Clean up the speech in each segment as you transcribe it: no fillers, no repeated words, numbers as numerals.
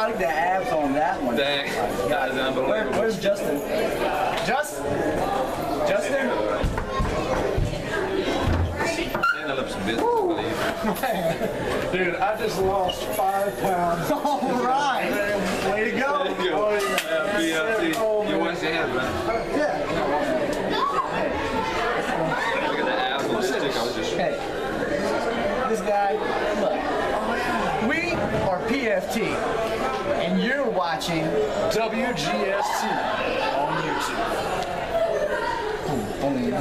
like the abs on that one. Dang, that is unbelievable. Where's Justin? Justin? Stand up some business, I believe. Dude, I just lost 5 pounds. All right. Way to go. There you go. Oh, yeah. BLT. You wash your hands, man. Yeah. Look at the abs on this stick. I was just. Hey, this guy, look, we are PFT, and you're watching WGS-TV on YouTube. only.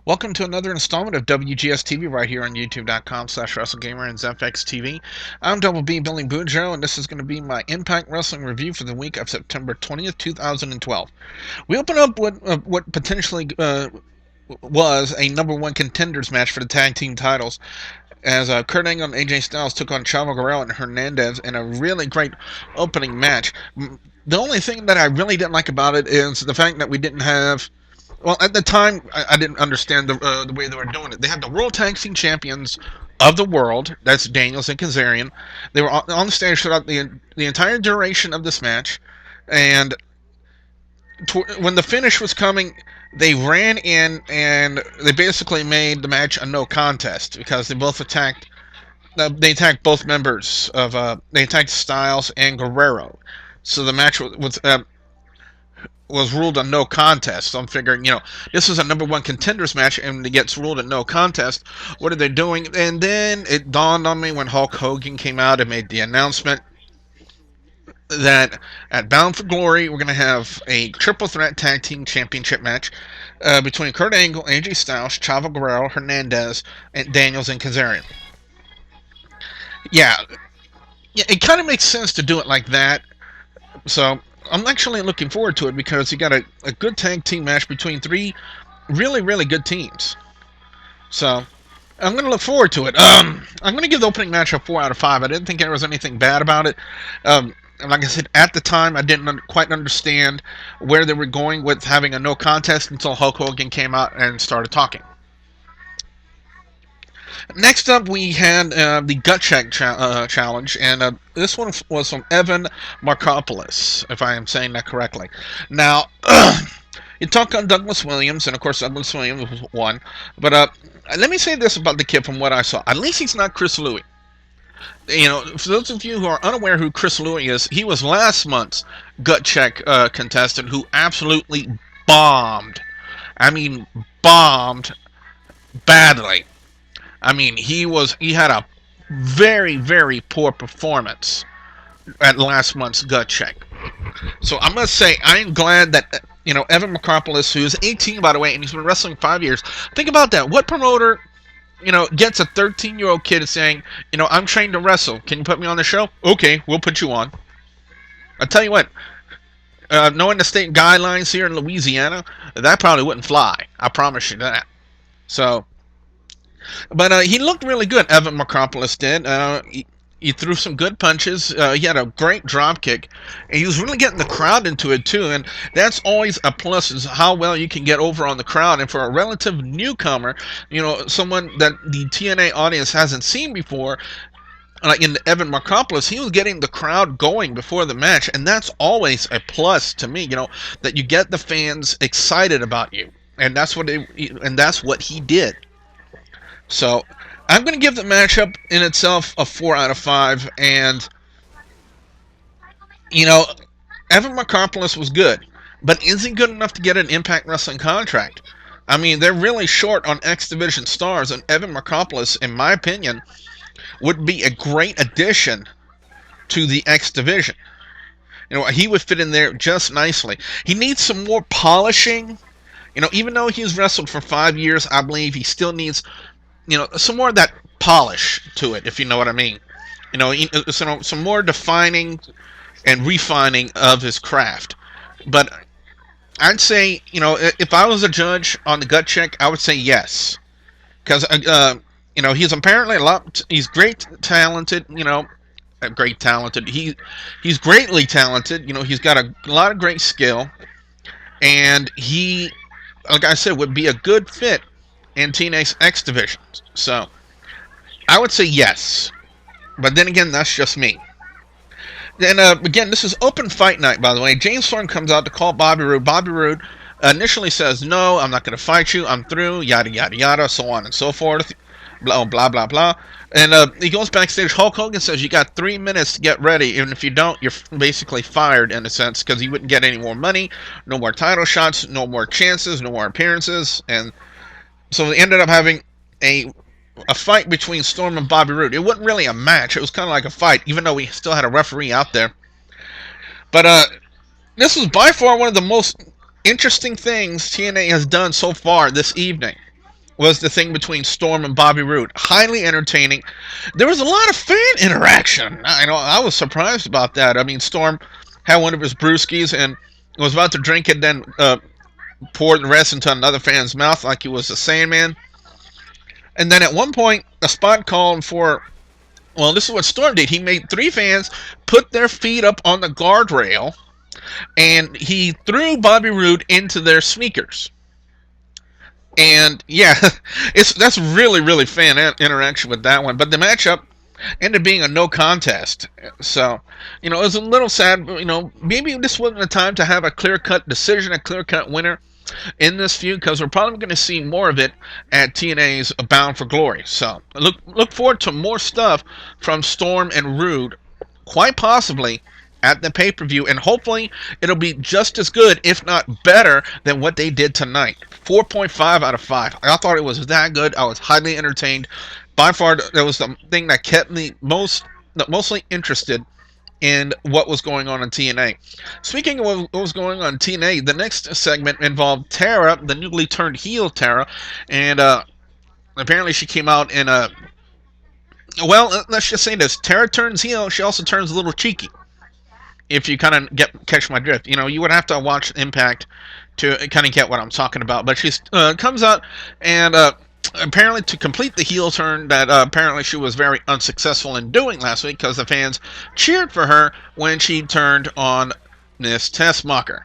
Welcome to another installment of WGS-TV right here on YouTube.com/WrestleGamer and ZFX-TV. I'm Double B Billy Bujo, and this is going to be my Impact Wrestling review for the week of September 20th, 2012. We open up with what potentially was a #1 contenders match for the tag team titles, as Kurt Angle and AJ Styles took on Chavo Guerrero and Hernandez in a really great opening match. The only thing that I really didn't like about it is the fact that we didn't have... Well, at the time, I didn't understand the way they were doing it. They had the World Tag Team Champions of the world, that's Daniels and Kazarian. They were on the stage throughout the entire duration of this match, and when the finish was coming, they ran in and they basically made the match a no contest because they both attacked. They attacked both members of. They attacked Styles and Guerrero, so the match was ruled a no contest. So I'm figuring, this is a #1 contenders match, and it gets ruled a no contest. What are they doing? And then it dawned on me when Hulk Hogan came out and made the announcement that at Bound for Glory, we're going to have a triple threat tag team championship match between Kurt Angle, AJ Styles, Chavo Guerrero, Hernandez, and Daniels and Kazarian. Yeah, it kind of makes sense to do it like that. So I'm actually looking forward to it because you got a good tag team match between 3 really, really good teams. So I'm going to look forward to it. I'm going to give the opening match a 4 out of 5. I didn't think there was anything bad about it. Like I said, at the time, I didn't quite understand where they were going with having a no contest until Hulk Hogan came out and started talking. Next up, we had the Gut Check challenge, and this one was from Evan Markopoulos, if I am saying that correctly. Now, you talk on Douglas Williams, and of course Douglas Williams won, but let me say this about the kid from what I saw. At least he's not Chris Louis. For those of you who are unaware who Chris Louis is, he was last month's Gut Check contestant who absolutely bombed. I mean, bombed badly. I mean, he had a very, very poor performance at last month's Gut Check. So I must say, I'm glad that, Evan Markopoulos, who's 18, by the way, and he's been wrestling 5 years. Think about that. What promoter, gets a 13-year-old kid saying, I'm trained to wrestle. Can you put me on the show? Okay, we'll put you on. I'll tell you what, knowing the state guidelines here in Louisiana, that probably wouldn't fly. I promise you that. So... But he looked really good, Evan Markopoulos did. He threw some good punches. He had a great drop kick. And he was really getting the crowd into it, too. And that's always a plus, is how well you can get over on the crowd. And for a relative newcomer, someone that the TNA audience hasn't seen before, like in Evan Markopoulos, he was getting the crowd going before the match. And that's always a plus to me, that you get the fans excited about you. And that's what he did. So, I'm going to give the matchup in itself a 4 out of 5, and, Evan Markopoulos was good, but is he good enough to get an Impact Wrestling contract? I mean, they're really short on X Division stars, and Evan Markopoulos, in my opinion, would be a great addition to the X Division. He would fit in there just nicely. He needs some more polishing. Even though he's wrestled for 5 years, I believe he still needs... some more of that polish to it, if you know what I mean. Some more defining and refining of his craft. But I'd say, if I was a judge on the Gut Check, I would say yes. Because, he's apparently he's great talented, great talented. He's greatly talented. He's got a lot of great skill. And he like I said, would be a good fit in TNA's X division. So I would say yes, but then again, that's just me. Then again, this is open fight night, by the way. James Storm comes out to call Bobby Roode. Bobby Roode initially says, "No, I'm not going to fight you. I'm through." Yada yada yada, so on and so forth. Blah blah blah blah. And he goes backstage. Hulk Hogan says, "You got 3 minutes to get ready, and if you don't, you're basically fired in a sense because he wouldn't get any more money, no more title shots, no more chances, no more appearances." And so they ended up having a fight between Storm and Bobby Roode. It wasn't really a match. It was kind of like a fight, even though we still had a referee out there. But this was by far one of the most interesting things TNA has done so far this evening. Was the thing between Storm and Bobby Roode. Highly entertaining. There was a lot of fan interaction. I was surprised about that. I mean, Storm had one of his brewskis and was about to drink it, then poured the rest into another fan's mouth like he was a Sandman. And then at one point, a spot called for, well, this is what Storm did. He made 3 fans put their feet up on the guardrail, and he threw Bobby Roode into their sneakers. And yeah, that's really, really fan interaction with that one. But the matchup ended up being a no contest. So, it was a little sad. Maybe this wasn't the time to have a clear-cut decision, a clear-cut winner in this feud, because we're probably going to see more of it at TNA's Bound for Glory. So look forward to more stuff from Storm and Roode, quite possibly at the pay-per-view, and hopefully it'll be just as good, if not better, than what they did tonight. 4.5 out of 5. I thought it was that good. I was highly entertained. By far, that was the thing that kept me mostly interested in what was going on in TNA. Speaking of what was going on in TNA, the next segment involved Tara, the newly turned heel Tara, and apparently she came out in a... Well, let's just say this. Tara turns heel, she also turns a little cheeky. If you kind of catch my drift. You would have to watch Impact to kind of get what I'm talking about. But she comes out and... apparently to complete the heel turn that apparently she was very unsuccessful in doing last week because the fans cheered for her when she turned on Miss Tessmacher.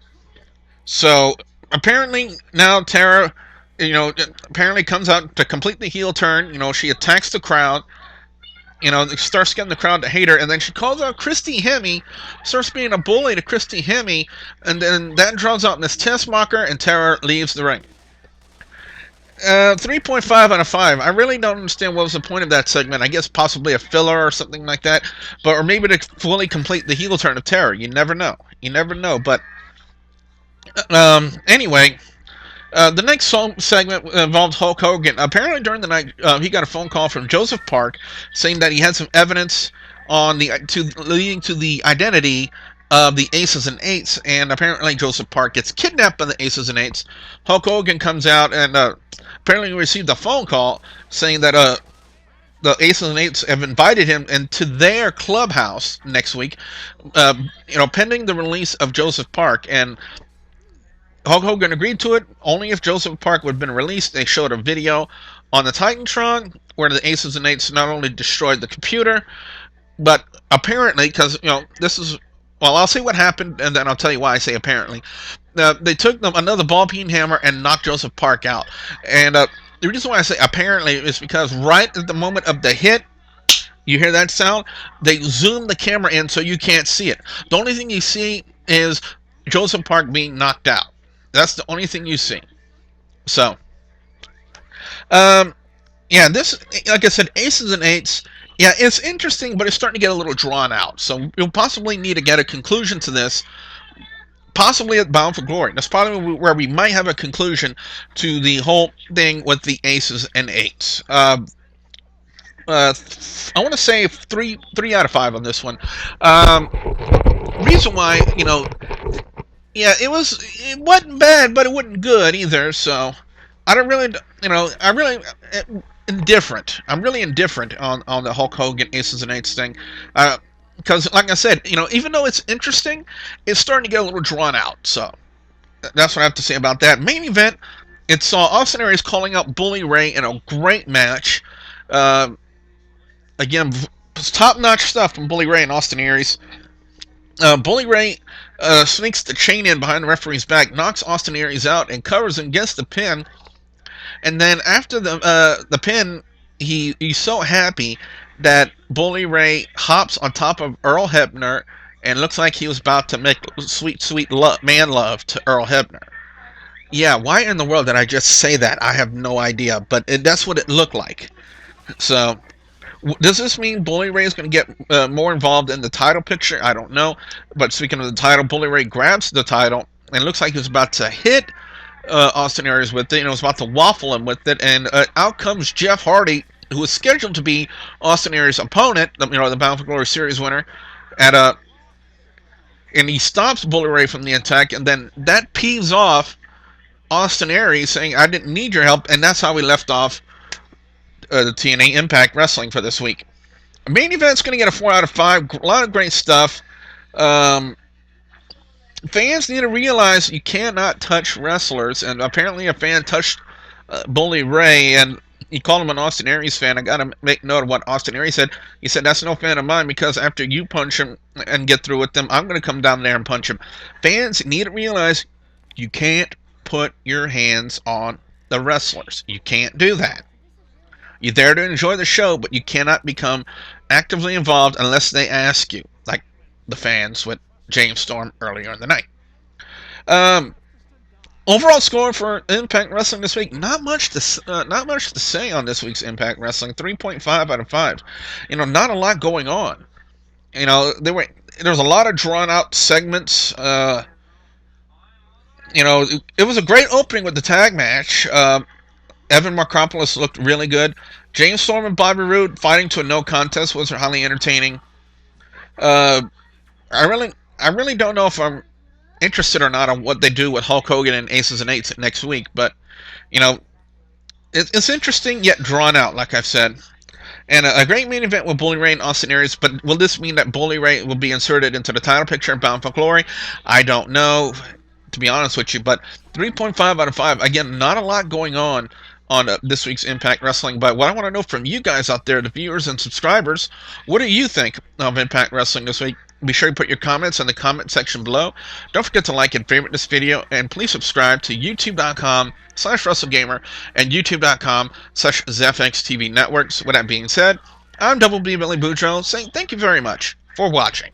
So apparently now Tara, apparently comes out to complete the heel turn. She attacks the crowd. Starts getting the crowd to hate her, and then she calls out Christy Hemme, starts being a bully to Christy Hemme, and then that draws out Miss Tessmacher, and Tara leaves the ring. 3.5 out of 5. I really don't understand what was the point of that segment. I guess possibly a filler or something like that. Or maybe to fully complete the heel turn of Terror. You never know. But anyway, the next segment involved Hulk Hogan. Apparently during the night, he got a phone call from Joseph Park saying that he had some evidence on leading to the identity of the Aces and Eights, and apparently Joseph Park gets kidnapped by the Aces and Eights. Hulk Hogan comes out and apparently received a phone call saying that the Aces and Eights have invited him into their clubhouse next week, pending the release of Joseph Park. And Hulk Hogan agreed to it only if Joseph Park would have been released. They showed a video on the Titantron where the Aces and Eights not only destroyed the computer, but apparently, because this is... Well, I'll say what happened, and then I'll tell you why I say apparently. They took another ball peen hammer and knocked Joseph Park out. And the reason why I say apparently is because right at the moment of the hit, you hear that sound? They zoom the camera in so you can't see it. The only thing you see is Joseph Park being knocked out. That's the only thing you see. So, yeah, this, like I said, Aces and Eights... Yeah, it's interesting, but it's starting to get a little drawn out. So you'll possibly need to get a conclusion to this, possibly at Bound for Glory. That's probably where we might have a conclusion to the whole thing with the Aces and Eights. I want to say 3 out of 5 on this one. Reason why, yeah, it wasn't bad, but it wasn't good either. So I don't really, indifferent. I'm really indifferent on the Hulk Hogan Aces and Eights thing. Because, like I said, even though it's interesting, it's starting to get a little drawn out. So, that's what I have to say about that. Main event, it saw Austin Aries calling out Bully Ray in a great match. Again, top-notch stuff from Bully Ray and Austin Aries. Bully Ray sneaks the chain in behind the referee's back, knocks Austin Aries out, and covers him, gets the pin. And then after the pin, he's so happy that Bully Ray hops on top of Earl Hebner and looks like he was about to make sweet man love to Earl Hebner. Yeah, why in the world did I just say that? I have no idea, but that's what it looked like. So, does this mean Bully Ray is going to get more involved in the title picture? I don't know. But speaking of the title, Bully Ray grabs the title and looks like he's about to hit Austin Aries with it. Was about to waffle him with it, and out comes Jeff Hardy, who was scheduled to be Austin Aries' opponent, the Bound for Glory Series winner, and he stops Bully Ray from the attack, and then that peeves off Austin Aries, saying, "I didn't need your help," and that's how we left off the TNA Impact Wrestling for this week. Main event's going to get a 4 out of 5. A lot of great stuff. Fans need to realize you cannot touch wrestlers, and apparently a fan touched Bully Ray, and he called him an Austin Aries fan. I got to make note of what Austin Aries said. He said, "That's no fan of mine, because after you punch him and get through with them, I'm going to come down there and punch him." Fans need to realize you can't put your hands on the wrestlers. You can't do that. You're there to enjoy the show, but you cannot become actively involved unless they ask you, like the fans with James Storm earlier in the night. Overall score for Impact Wrestling this week, not much to say on this week's Impact Wrestling. 3.5 out of 5. Not a lot going on. There was a lot of drawn out segments. It was a great opening with the tag match. Evan Markopoulos looked really good. James Storm and Bobby Roode fighting to a no contest was highly entertaining. I really don't know if I'm interested or not on what they do with Hulk Hogan and Aces and Eights next week, but it's interesting yet drawn out, like I've said. And a great main event with Bully Ray and Austin Aries, but will this mean that Bully Ray will be inserted into the title picture in Bound for Glory? I don't know, to be honest with you, but 3.5 out of 5. Again, not a lot going on this week's Impact Wrestling, but what I want to know from you guys out there, the viewers and subscribers, what do you think of Impact Wrestling this week? Be sure to put your comments in the comment section below. Don't forget to like and favorite this video, and please subscribe to youtube.com/WrestleGamer and youtube.com/ZFXTV Networks. With that being said, I'm Double B Billy Boudreaux saying thank you very much for watching.